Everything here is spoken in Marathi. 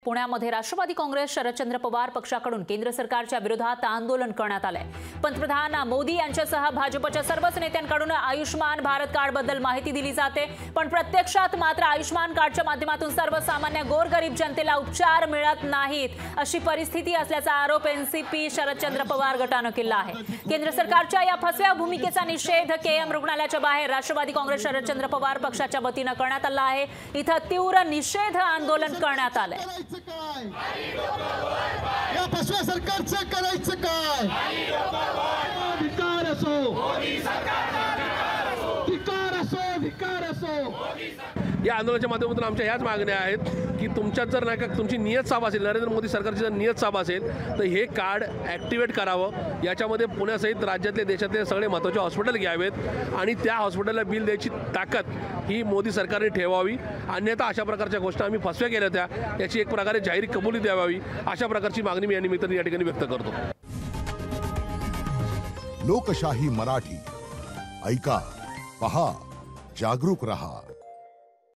पुण्यामध्ये राष्ट्रवादी काँग्रेस शरदचंद्र पवार पक्षाकडून केंद्र सरकारच्या विरोधात आंदोलन करण्यात आले। पंतप्रधान मोदी यांच्यासह भाजपच्या सर्वच नेत्यांकडून आयुष्मान भारत कार्डबद्दल माहिती दिली जाते, पण प्रत्यक्षात मात्र आयुष्मान कार्डच्या माध्यमातून सर्वसामान्य गोरगरीब जनतेला उपचार मिळत नाहीत अशी परिस्थिती असल्याचा आरोप एनसीपी शरदचंद्र पवार गटाने केला आहे। केंद्र सरकारच्या या फसव्या भूमिकेचा निषेध केएम रुग्णालयाच्या बाहेर राष्ट्रवादी काँग्रेस शरदचंद्र पवार पक्षाच्या वतीने करण्यात आला आहे। इथं तीव्र निषेध आंदोलन करण्यात आले। या फसव्या सरकारचं करायचं काय? धिक्कार असो, मोदी सरकारचा धिक्कार असो। या आंदोलनाच्या माध्यमातून आमच्या ह्याच मागण्या आहेत की तुमच्यात जर नाही का तुमची नियत साफ असेल, नरेंद्र मोदी सरकारची जर नियत साफ असेल तर हे कार्ड ॲक्टिवेट करावं। याच्यामध्ये पुण्यासहित राज्यातले देशातले सगळे महत्त्वाचे हॉस्पिटल घ्यावेत आणि त्या हॉस्पिटलला बिल द्यायची ताकद ही मोदी सरकारने ठेवावी। अन्यथा अशा प्रकारच्या घोषणा आम्ही फसव्या केल्या होत्या, याची एक प्रकारे जाहीर कबुली द्यावी, अशा प्रकारची मागणी मी या निमित्ताने या ठिकाणी व्यक्त करतो। लोकशाही मराठी ऐका, पहा, जागरूक रहा।